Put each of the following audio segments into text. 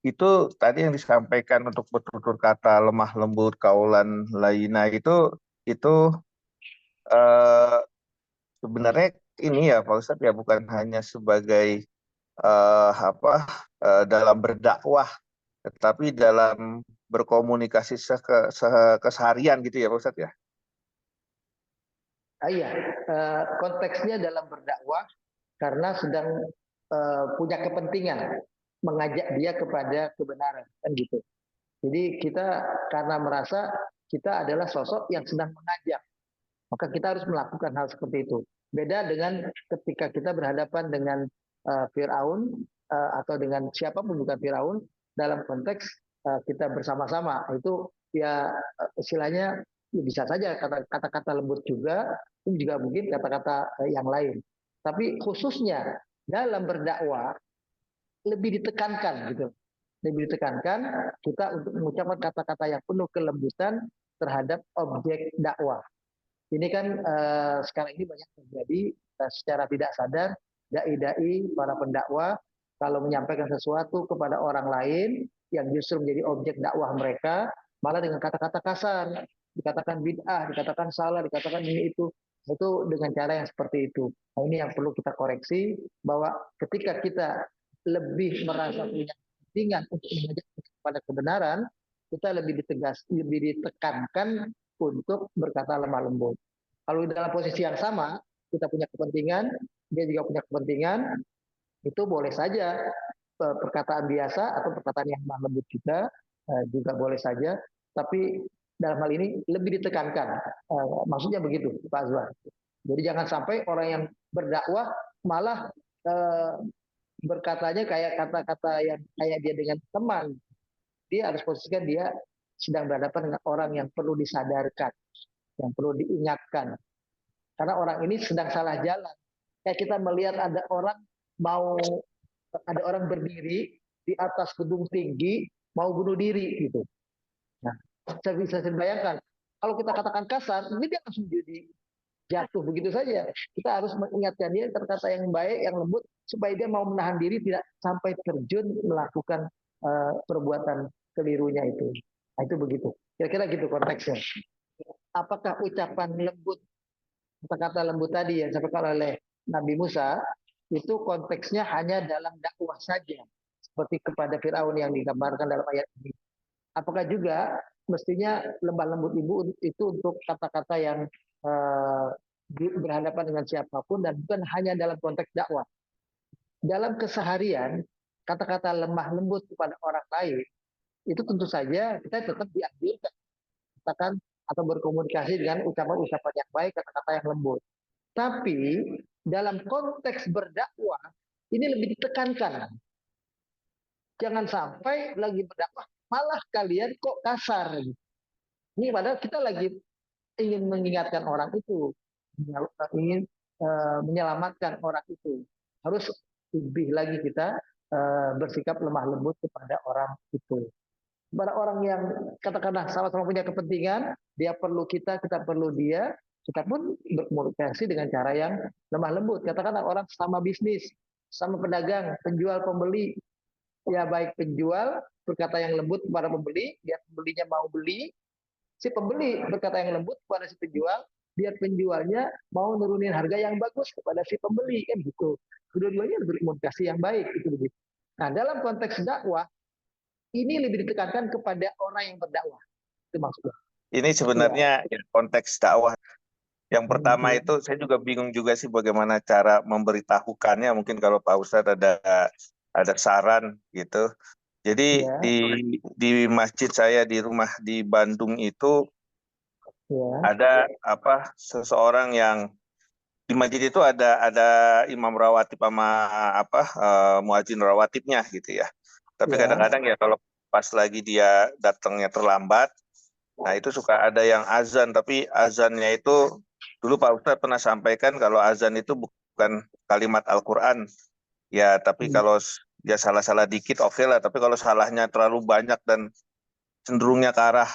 itu tadi yang disampaikan untuk bertutur kata lemah lembut, kaulan laina itu eh, sebenarnya ini ya Pak Ustadz ya bukan hanya sebagai dalam berdakwah, tetapi dalam berkomunikasi keseharian gitu ya Pak Ustadz ya. Iya, konteksnya dalam berdakwah karena sedang punya kepentingan mengajak dia kepada kebenaran, kan gitu. Jadi kita karena merasa kita adalah sosok yang sedang mengajak, maka kita harus melakukan hal seperti itu. Beda dengan ketika kita berhadapan dengan Firaun atau dengan siapapun bukan Firaun dalam konteks kita bersama-sama, itu ya istilahnya ya bisa saja kata-kata lembut juga, itu juga mungkin kata-kata yang lain. Tapi khususnya dalam berdakwah lebih ditekankan gitu, lebih ditekankan kita untuk mengucapkan kata-kata yang penuh kelembutan terhadap objek dakwah. Ini kan sekarang ini banyak terjadi secara tidak sadar dai-dai para pendakwah kalau menyampaikan sesuatu kepada orang lain yang justru menjadi objek dakwah mereka malah dengan kata-kata kasar, dikatakan bid'ah, dikatakan salah, dikatakan ini itu dengan cara yang seperti itu. Nah, ini yang perlu kita koreksi bahwa ketika kita lebih merasa punya kepentingan untuk mengajak kepada kebenaran, kita lebih ditekankan untuk berkata lemah lembut. Kalau dalam posisi yang sama, kita punya kepentingan, dia juga punya kepentingan, itu boleh saja perkataan biasa atau perkataan yang lemah lembut juga boleh saja. Tapi dalam hal ini lebih ditekankan. Maksudnya begitu, Pak Azwar. Jadi jangan sampai orang yang berdakwah malah berkatanya kayak kata-kata yang kayak dia dengan teman. Dia harus posisikan dia sedang berhadapan dengan orang yang perlu disadarkan, yang perlu diingatkan. Karena orang ini sedang salah jalan. Kayak kita melihat ada orang berdiri di atas gedung tinggi mau bunuh diri gitu. Nah, saya bisa bayangkan kalau kita katakan kasar, ini dia langsung jadi jatuh begitu saja. Kita harus mengingatkan dia kata-kata yang baik, yang lembut supaya dia mau menahan diri tidak sampai terjun melakukan perbuatan kelirunya itu. Nah, itu begitu. Kira-kira gitu konteksnya. Apakah ucapan lembut, kata-kata lembut tadi yang disampaikan oleh Nabi Musa itu konteksnya hanya dalam dakwah saja, seperti kepada Firaun yang digambarkan dalam ayat ini? Apakah juga mestinya lemah lembut ibu itu untuk kata-kata yang berhadapan dengan siapapun dan bukan hanya dalam konteks dakwah? Dalam keseharian, kata-kata lemah lembut kepada orang lain itu tentu saja kita tetap dianjurkan katakan atau berkomunikasi dengan ucapan-ucapan yang baik, kata-kata yang lembut. Tapi dalam konteks berdakwah ini lebih ditekankan. Jangan sampai lagi berdakwah malah kalian kok kasar. Ini padahal kita lagi ingin mengingatkan orang itu, ingin menyelamatkan orang itu. Harus lebih lagi kita bersikap lemah lembut kepada orang itu. Kepada orang yang katakanlah sama-sama punya kepentingan, dia perlu kita, kita perlu dia, kita pun berkomunikasi dengan cara yang lemah lembut. Katakanlah orang sama bisnis, sama pedagang, penjual, pembeli, ya baik penjual berkata yang lembut kepada pembeli, biar pembelinya mau beli, si pembeli berkata yang lembut kepada si penjual, biar penjualnya mau nurunin harga yang bagus kepada si pembeli, kan gitu. Kedua-duanya berkomunikasi yang baik, itu begitu. Nah, dalam konteks dakwah, ini lebih ditekankan kepada orang yang berdakwah. Itu maksudnya. Ini sebenarnya ya, konteks dakwah. Yang pertama itu saya juga bingung juga sih bagaimana cara memberitahukannya. Mungkin kalau Pak Ustadz ada saran gitu. Jadi Ya. di masjid saya di rumah di Bandung itu Ya. ada seseorang yang di masjid itu ada imam rawatib sama muadzin rawatibnya gitu ya. Tapi Ya. kadang-kadang ya kalau pas lagi dia datangnya terlambat, nah itu suka ada yang azan, tapi azannya itu dulu Pak Ustadz pernah sampaikan kalau azan itu bukan kalimat Al-Quran. Ya, tapi kalau dia salah-salah dikit oke lah, tapi kalau salahnya terlalu banyak dan cenderungnya ke arah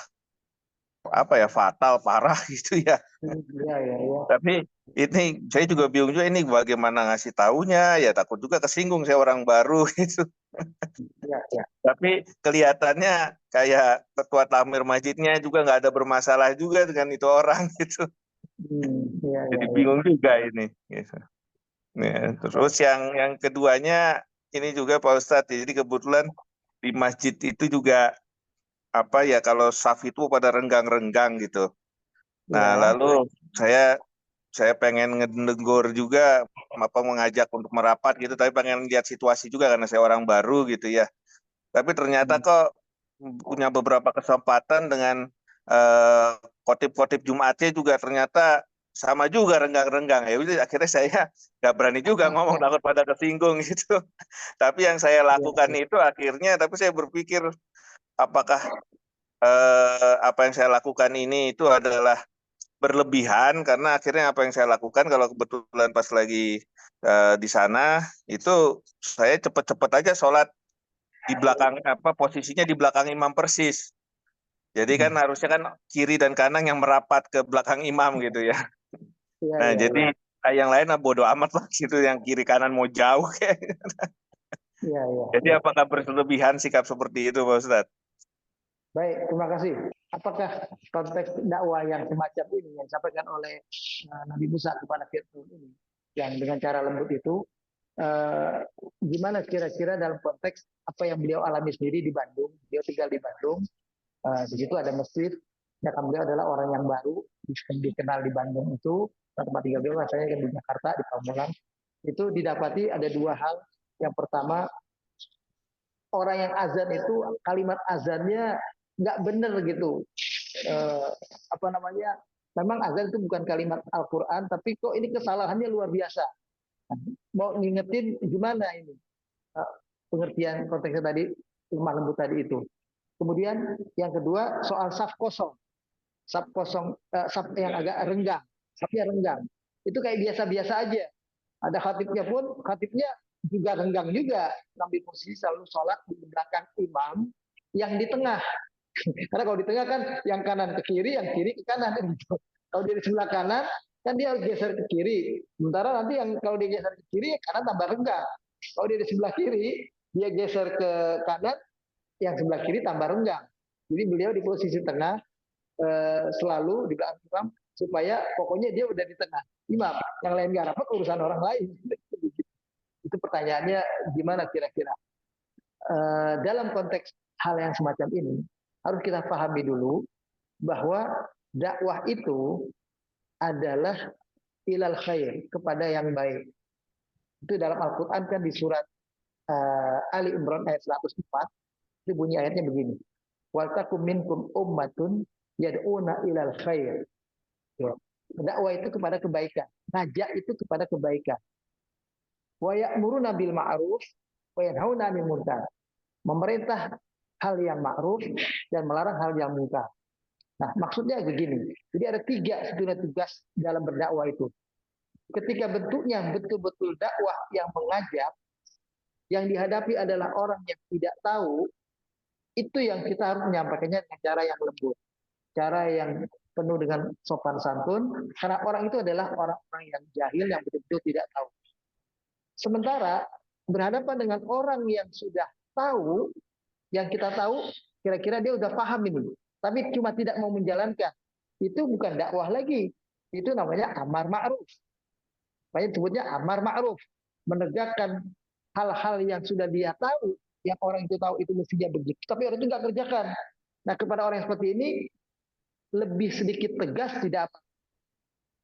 apa ya, fatal, parah gitu ya. Iya, iya, iya. Tapi ini saya juga bingung juga ini bagaimana ngasih taunya, ya takut juga kesinggung saya orang baru gitu. Iya, iya. Tapi kelihatannya kayak ketua takmir masjidnya juga nggak ada bermasalah juga dengan itu orang gitu. Iya, iya, Jadi iya. bingung juga ini. Gitu. Ya, terus yang keduanya ini juga Pak Ustadz, jadi kebetulan di masjid itu juga apa ya, kalau saf itu pada renggang-renggang gitu. Nah, Iya. lalu saya pengen ngedenggor juga apa mengajak untuk merapat gitu, tapi pengen lihat situasi juga karena saya orang baru gitu ya. Tapi ternyata kok punya beberapa kesempatan dengan eh, khotib-khotib Jumatnya juga ternyata sama juga renggang-renggang. Ya udah akhirnya saya nggak berani juga ngomong takut pada tersinggung gitu. Tapi yang saya Iya, lakukan iya. itu akhirnya, tapi saya berpikir apakah apa yang saya lakukan ini itu adalah berlebihan, karena akhirnya apa yang saya lakukan kalau kebetulan pas lagi di sana itu saya cepet-cepet aja sholat di belakang, apa posisinya di belakang imam persis. Jadi kan harusnya kan kiri dan kanan yang merapat ke belakang imam gitu ya. Iya, Nah, iya, iya. jadi yang lain bodo amat lah gitu, yang kiri kanan mau jauh kayak. Iya, iya, Jadi iya. apakah berlebihan sikap seperti itu Pak Ustadz? Baik, terima kasih. Apakah konteks dakwah yang semacam ini yang disampaikan oleh Nabi Musa kepada Fir'aun ini, yang dengan cara lembut itu, gimana kira-kira dalam konteks apa yang beliau alami sendiri di Bandung? Beliau tinggal di Bandung, di situ ada masjid. Sedangkan beliau adalah orang yang baru, dikenal di Bandung itu, tempat tinggal beliau rasanya di Jakarta, di Pamulang. Itu didapati ada dua hal. Yang pertama, orang yang azan itu kalimat azannya nggak benar gitu. Eh, apa namanya? Memang azan itu bukan kalimat Al-Quran, tapi kok ini kesalahannya luar biasa. Mau ngingetin gimana ini? Pengertian konteksnya tadi, lemah lembut tadi itu. Kemudian yang kedua soal saf kosong, saf yang agak renggang, safnya renggang. Itu kayak biasa-biasa aja. Ada khatibnya pun, khatibnya juga renggang juga, ambil posisi selalu sholat di belakang imam yang di tengah. Karena kalau di tengah kan yang kanan ke kiri, yang kiri ke kanan gitu. Kalau dia di sebelah kanan, kan dia harus geser ke kiri. Sementara nanti yang kalau dia geser ke kiri, kanan tambah renggang. Kalau dia di sebelah kiri, dia geser ke kanan, yang sebelah kiri tambah renggang. Jadi beliau di posisi tengah, selalu di belakang imam, supaya pokoknya dia udah di tengah imam. Yang lain nggak rapat urusan orang lain. Itu pertanyaannya gimana kira-kira? Dalam konteks hal yang semacam ini, harus kita pahami dulu bahwa dakwah itu adalah ilal khair, kepada yang baik. Itu dalam Al-Quran kan di surat Ali Imran ayat 104, itu bunyi ayatnya begini. Waltakum minkum ummatun yad'una ilal khair. Dakwah itu kepada kebaikan. Ngajak itu kepada kebaikan. Wa ya'muruna bil ma'ruf wa yanhauna 'anil munkar. Memerintah hal yang ma'ruf dan melarang hal yang munkar. Nah, maksudnya begini. Jadi ada tiga sebetulnya tugas dalam berdakwah itu. Ketika bentuknya betul-betul dakwah yang mengajak, yang dihadapi adalah orang yang tidak tahu, itu yang kita harus menyampaikannya dengan cara yang lembut, cara yang penuh dengan sopan santun, karena orang itu adalah orang-orang yang jahil, yang betul-betul tidak tahu. Sementara berhadapan dengan orang yang sudah tahu, yang kita tahu kira-kira dia udah paham ini, tapi cuma tidak mau menjalankan, itu bukan dakwah lagi, itu namanya amar ma'ruf. Makanya sebutnya amar ma'ruf, menegakkan hal-hal yang sudah dia tahu, yang orang itu tahu itu mestinya begitu, tapi orang itu nggak kerjakan. Nah, kepada orang yang seperti ini lebih sedikit tegas tidak apa.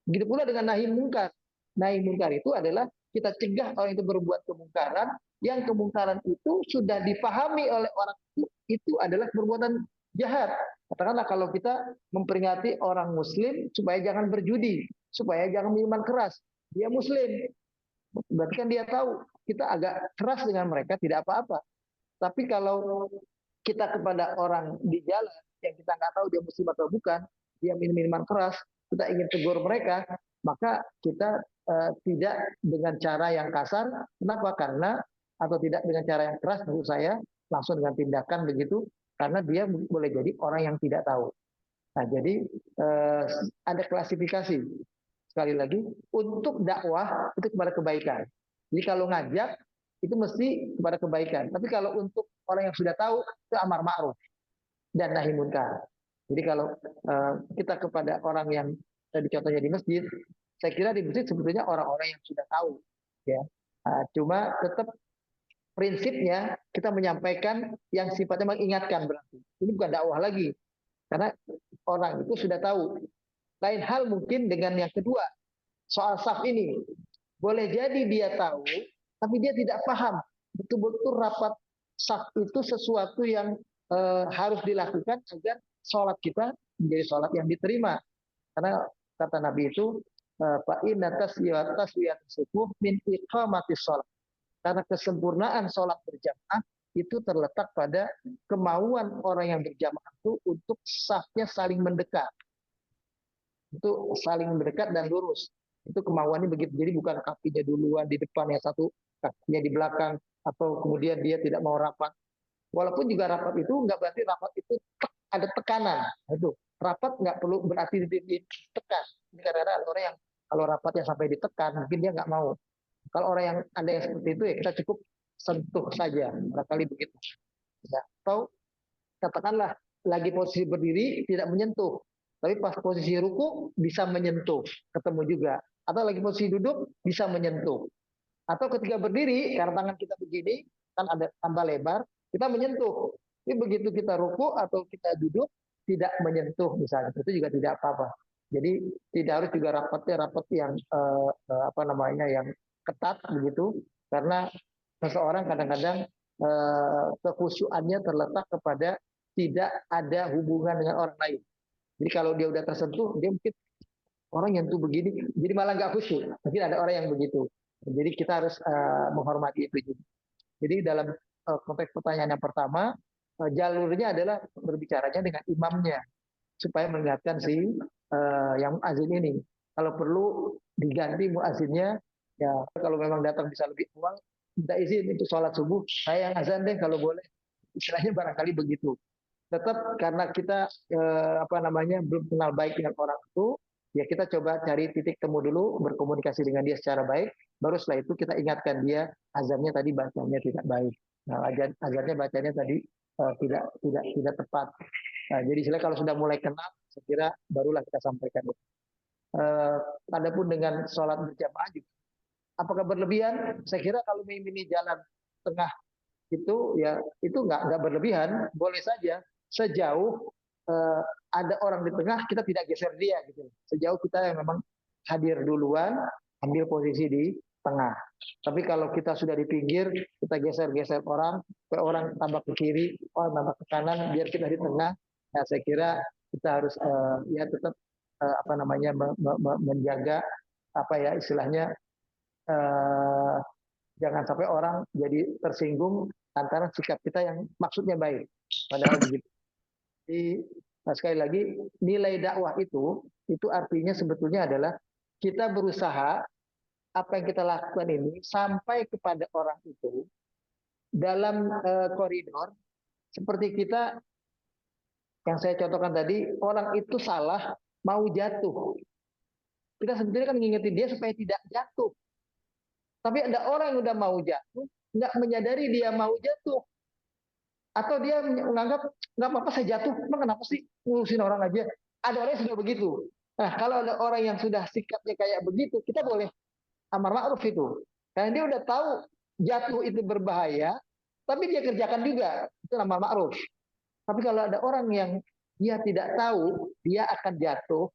Begitu pula dengan nahi mungkar. Nahi mungkar itu adalah kita cegah orang itu berbuat kemungkaran, yang kemungkaran itu sudah dipahami oleh orang itu adalah perbuatan jahat. Katakanlah kalau kita memperingati orang muslim supaya jangan berjudi, supaya jangan minuman keras. Dia muslim, berarti kan dia tahu kita agak keras dengan mereka tidak apa-apa. Tapi kalau kita kepada orang di jalan yang kita nggak tahu dia muslim atau bukan, dia minum minuman keras, kita ingin tegur mereka, maka kita tidak dengan cara yang kasar. Kenapa? Karena atau tidak dengan cara yang keras, menurut saya langsung dengan tindakan begitu, karena dia boleh jadi orang yang tidak tahu. Nah, jadi ada klasifikasi. Sekali lagi, untuk dakwah itu kepada kebaikan. Jadi kalau ngajak itu mesti kepada kebaikan. Tapi kalau untuk orang yang sudah tahu itu amar ma'ruf dan nahi munkar. Jadi kalau kita kepada orang yang tadi contohnya di masjid, saya kira di masjid sebetulnya orang-orang yang sudah tahu, ya. Cuma tetap prinsipnya kita menyampaikan yang sifatnya mengingatkan, berarti ini bukan dakwah lagi, karena orang itu sudah tahu. Lain hal mungkin dengan yang kedua, soal saf ini. Boleh jadi dia tahu, tapi dia tidak paham betul-betul rapat saf itu sesuatu yang harus dilakukan agar sholat kita menjadi sholat yang diterima. Karena kata Nabi itu, fa inna taswiyat subuh min iqamatis sholat. Karena kesempurnaan sholat berjamaah itu terletak pada kemauan orang yang berjamaah itu untuk safnya saling mendekat. Itu saling mendekat dan lurus. Itu kemauannya begitu. Jadi bukan kakinya duluan di depan, yang satu kakinya di belakang, atau kemudian dia tidak mau rapat. Walaupun juga rapat itu nggak berarti rapat itu ada tekanan. Itu rapat nggak perlu berarti ditekan. Kadang-kadang ada orang yang kalau rapatnya sampai ditekan, mungkin dia nggak mau. Kalau orang yang ada yang seperti itu, ya kita cukup sentuh saja, barangkali begitu. Ya. Atau katakanlah lagi posisi berdiri tidak menyentuh, tapi pas posisi ruku bisa menyentuh, ketemu juga. Atau lagi posisi duduk bisa menyentuh. Atau ketika berdiri, karena tangan kita begini, kan ada tambah lebar, kita menyentuh. Tapi begitu kita ruku atau kita duduk, tidak menyentuh misalnya, itu juga tidak apa-apa. Jadi tidak harus juga rapat yang apa namanya, yang ketat begitu, karena seseorang kadang-kadang kekhusyuannya terletak kepada tidak ada hubungan dengan orang lain. Jadi kalau dia udah tersentuh, dia mungkin orang yang tuh begini, jadi malah nggak khusyuk. Mungkin ada orang yang begitu. Jadi kita harus menghormati itu juga. Jadi dalam konteks pertanyaan yang pertama, jalurnya adalah berbicaranya dengan imamnya supaya mengingatkan si yang muazin ini. Kalau perlu diganti muazinnya, ya kalau memang datang bisa lebih awal, minta izin untuk sholat subuh, saya yang azan deh kalau boleh. Istilahnya barangkali begitu. Tetap karena kita apa namanya belum kenal baik dengan orang itu, ya kita coba cari titik temu dulu, berkomunikasi dengan dia secara baik, baru setelah itu kita ingatkan dia azannya tadi bacanya tidak baik. Nah, azannya bacanya tadi tidak tepat. Nah, jadi istilah kalau sudah mulai kenal, saya kira barulah kita sampaikan. Adapun dengan sholat berjamaah juga, apakah berlebihan? Saya kira kalau ini jalan tengah itu ya itu nggak berlebihan, boleh saja sejauh ada orang di tengah kita tidak geser dia gitu. Sejauh kita yang memang hadir duluan, ambil posisi di tengah. Tapi kalau kita sudah di pinggir, kita geser-geser orang, orang tambah ke kiri, orang tambah ke kanan, biar kita di tengah. Nah, saya kira kita harus ya tetap apa namanya menjaga apa ya istilahnya jangan sampai orang jadi tersinggung antara sikap kita yang maksudnya baik. Padahal begitu. Jadi, nah sekali lagi, nilai dakwah itu artinya sebetulnya adalah kita berusaha apa yang kita lakukan ini sampai kepada orang itu dalam koridor seperti kita yang saya contohkan tadi, orang itu salah mau jatuh. Kita sebetulnya kan ngingetin dia supaya tidak jatuh. Tapi ada orang yang udah mau jatuh, nggak menyadari dia mau jatuh. Atau dia menganggap, nggak apa-apa saya jatuh, emang kenapa sih ngurusin orang aja. Ada orang yang sudah begitu. Nah, kalau ada orang yang sudah sikapnya kayak begitu, kita boleh amar ma'ruf itu. Karena dia udah tahu jatuh itu berbahaya, tapi dia kerjakan juga. Itu amar ma'ruf. Tapi kalau ada orang yang dia tidak tahu, dia akan jatuh,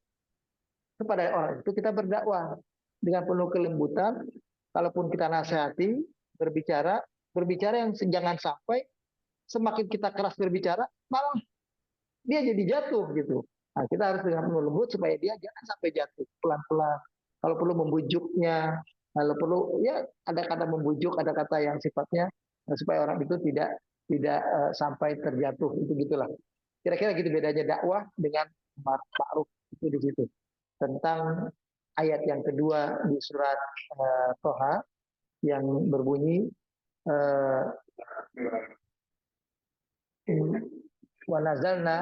kepada orang itu kita berdakwah dengan penuh kelembutan. Kalaupun kita nasihati, berbicara yang jangan sampai semakin kita keras berbicara, malah dia jadi jatuh gitu. Nah, kita harus dengan penuh lembut supaya dia jangan sampai jatuh, pelan-pelan. Kalau perlu membujuknya, kalau perlu ya ada kata membujuk, ada kata yang sifatnya supaya orang itu tidak sampai terjatuh, itu gitulah. Kira-kira gitu bedanya dakwah dengan ma'ruf itu di situ. Tentang ayat yang kedua di surat Toha yang berbunyi wa nazalna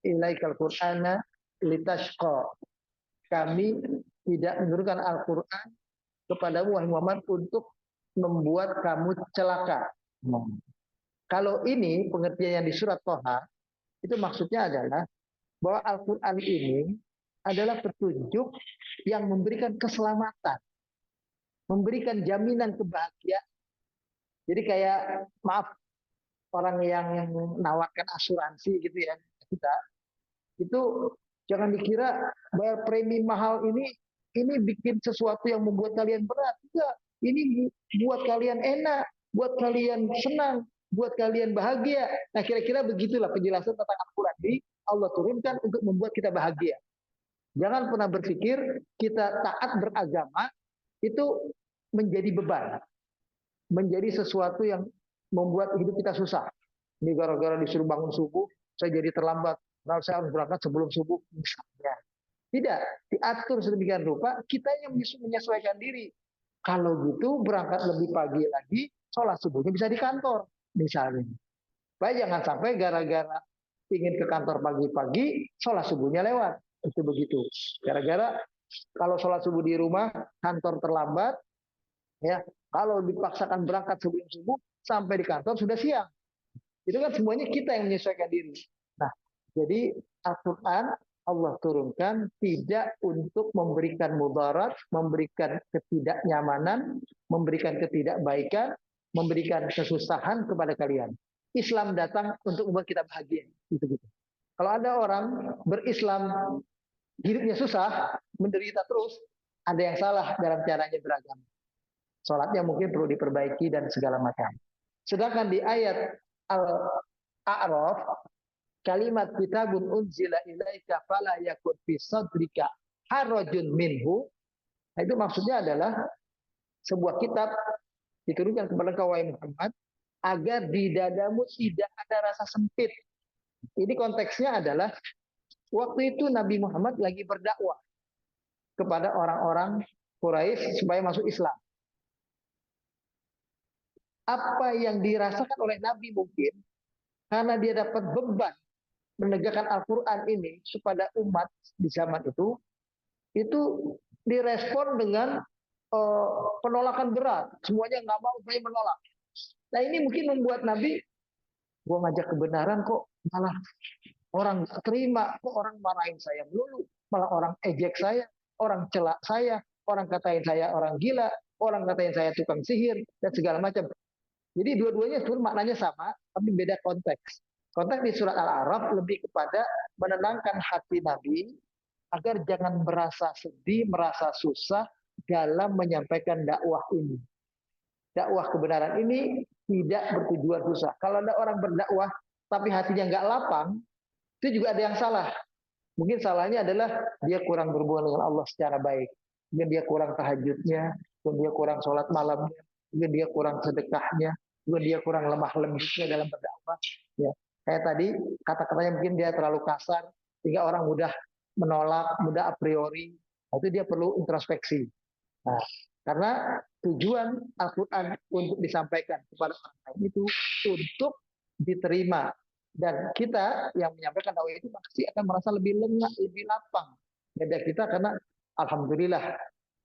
ilaikal Qur'ana litashqa. Kami tidak menurunkan Al-Qur'an kepadamu wahai Muhammad untuk membuat kamu celaka. Kalau ini pengertian yang di surat Thaha, itu maksudnya adalah bahwa Al-Quran ini adalah petunjuk yang memberikan keselamatan, memberikan jaminan kebahagiaan. Jadi kayak, maaf, orang yang menawarkan asuransi gitu ya, kita, itu jangan dikira bayar premi mahal ini bikin sesuatu yang membuat kalian berat. Enggak, ini buat kalian enak, buat kalian senang, buat kalian bahagia. Nah, kira-kira begitulah penjelasan tentang Al-Quran ini. Allah turunkan untuk membuat kita bahagia. Jangan pernah berpikir kita taat beragama itu menjadi beban, menjadi sesuatu yang membuat hidup kita susah. Ini gara-gara disuruh bangun subuh, saya jadi terlambat. Nah, saya harus berangkat sebelum subuh, misalnya. Tidak, diatur sedemikian rupa, kita yang menyesuaikan diri. Kalau gitu, berangkat lebih pagi lagi, sholat subuhnya bisa di kantor, misalnya. Baik, jangan sampai gara-gara ingin ke kantor pagi-pagi, sholat subuhnya lewat. Itu begitu. Gara-gara kalau sholat subuh di rumah, kantor terlambat, ya. Kalau dipaksakan berangkat sebelum subuh, sampai di kantor sudah siang. Itu kan semuanya kita yang menyesuaikan diri. Nah, jadi Al-Quran Allah turunkan tidak untuk memberikan mudarat, memberikan ketidaknyamanan, memberikan ketidakbaikan, memberikan kesusahan kepada kalian. Islam datang untuk membuat kita bahagia. Gitu-gitu. Kalau ada orang berislam, hidupnya susah, menderita terus, ada yang salah dalam caranya beragama. Sholatnya mungkin perlu diperbaiki dan segala macam. Sedangkan di ayat Al-A'raf, kalimat kitabun unzila ilaika fala yakun fi sadrika harajun minhu. Nah, itu maksudnya adalah sebuah kitab diturunkan kepada engkau wahai Muhammad agar di dadamu tidak ada rasa sempit. Ini konteksnya adalah waktu itu Nabi Muhammad lagi berdakwah kepada orang-orang Quraisy supaya masuk Islam. Apa yang dirasakan oleh Nabi mungkin karena dia dapat beban menegakkan Al-Quran ini kepada umat di zaman itu direspon dengan penolakan berat. Semuanya nggak mau, saya menolak. Nah, ini mungkin membuat Nabi, gua ngajak kebenaran kok malah orang nggak terima, kok orang marahin saya melulu, malah orang ejek saya, orang celak saya, orang katain saya orang gila, orang katain saya tukang sihir dan segala macam. Jadi dua-duanya itu maknanya sama, tapi beda konteks. Konteks di surat Al-A'raf lebih kepada menenangkan hati Nabi agar jangan merasa sedih, merasa susah dalam menyampaikan dakwah ini. Dakwah kebenaran ini tidak bertujuan susah. Kalau ada orang berdakwah tapi hatinya nggak lapang, itu juga ada yang salah. Mungkin salahnya adalah dia kurang berhubungan dengan Allah secara baik. Mungkin dia kurang tahajudnya, mungkin dia kurang sholat malamnya, mungkin dia kurang sedekahnya, mungkin dia kurang lemah lembutnya dalam berdakwah. Ya. Kayak tadi kata-katanya mungkin dia terlalu kasar sehingga orang mudah menolak, mudah a priori. Itu dia perlu introspeksi. Nah, karena tujuan Al-Quran untuk disampaikan kepada orang lain itu untuk diterima, dan kita yang menyampaikan dakwah itu pasti akan merasa lebih lengang, lebih lapang dada kita, karena alhamdulillah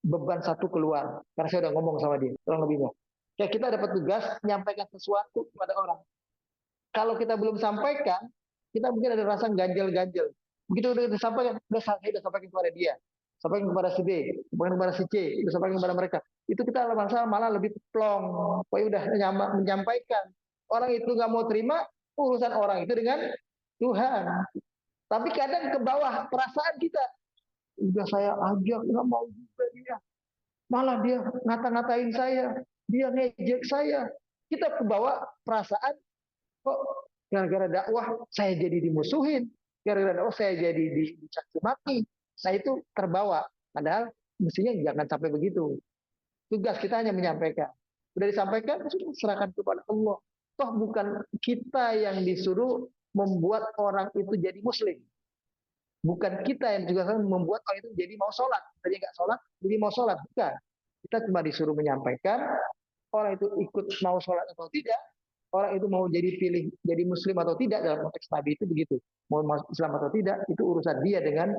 beban satu keluar. Karena saya udah ngomong sama dia, kurang lebihnya. Kayak kita dapat tugas menyampaikan sesuatu kepada orang. Kalau kita belum sampaikan, kita mungkin ada rasa ganjel-ganjel. Begitu udah disampaikan, saya udah sampaikan kepada dia, sampaikan kepada si B, sampaikan kepada si C, udah sampaikan kepada mereka. Itu kita malah lebih plong. Pokoknya udah menyampaikan. Orang itu nggak mau terima, urusan orang itu dengan Tuhan. Tapi kadang ke bawah perasaan kita. Udah saya ajak, nggak mau juga dia. Malah dia ngata-ngatain saya, dia ngejek saya. Kita ke bawah perasaan, kok gara-gara dakwah saya jadi dimusuhin, gara-gara dakwah saya jadi dicaci maki. Nah, itu terbawa. Padahal mestinya jangan sampai begitu. Tugas kita hanya menyampaikan. Sudah disampaikan, sudah serahkan kepada Allah. Toh bukan kita yang disuruh membuat orang itu jadi muslim. Bukan kita yang juga membuat orang itu jadi mau sholat. Tadi nggak sholat, jadi mau sholat. Bukan. Kita cuma disuruh menyampaikan, orang itu ikut mau sholat atau tidak, orang itu mau jadi muslim atau tidak dalam konteks Nabi itu begitu. Mau masuk Islam atau tidak itu urusan dia dengan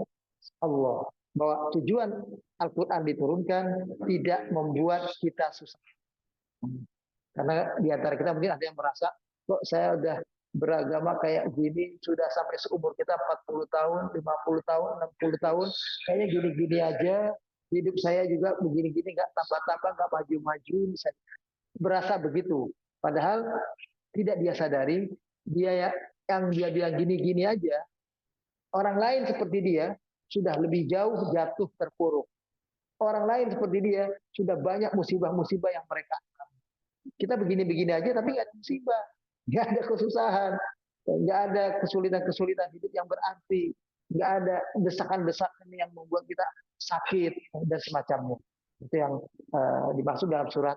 Allah. Bahwa tujuan Al-Quran diturunkan tidak membuat kita susah. Karena di antara kita mungkin ada yang merasa, kok saya udah beragama kayak gini, sudah sampai seumur kita 40 tahun, 50 tahun, 60 tahun, kayaknya gini-gini aja, hidup saya juga begini-gini, nggak tambah-tambah, nggak maju-maju, misalnya. Berasa begitu. Padahal tidak dia sadari, dia yang dia bilang gini-gini aja, orang lain seperti dia sudah lebih jauh jatuh terpuruk. Orang lain seperti dia sudah banyak musibah-musibah yang mereka. Kita begini-begini aja tapi nggak ada musibah, nggak ada kesusahan, nggak ada kesulitan-kesulitan hidup yang berarti, nggak ada desakan-desakan yang membuat kita sakit dan semacamnya. Itu yang dimaksud dalam surat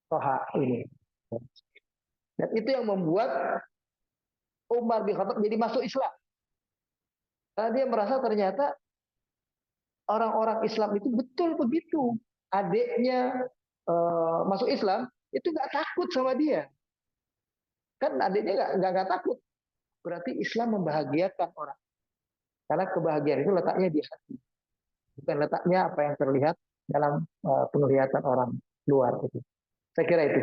Toha ini. Dan itu yang membuat Umar bin Khattab jadi masuk Islam. Karena dia merasa ternyata orang-orang Islam itu betul begitu. Adiknya masuk Islam itu nggak takut sama dia. Kan adiknya nggak takut. Berarti Islam membahagiakan orang. Karena kebahagiaan itu letaknya di hati. Bukan letaknya apa yang terlihat dalam penglihatan orang luar. Itu. Saya kira itu.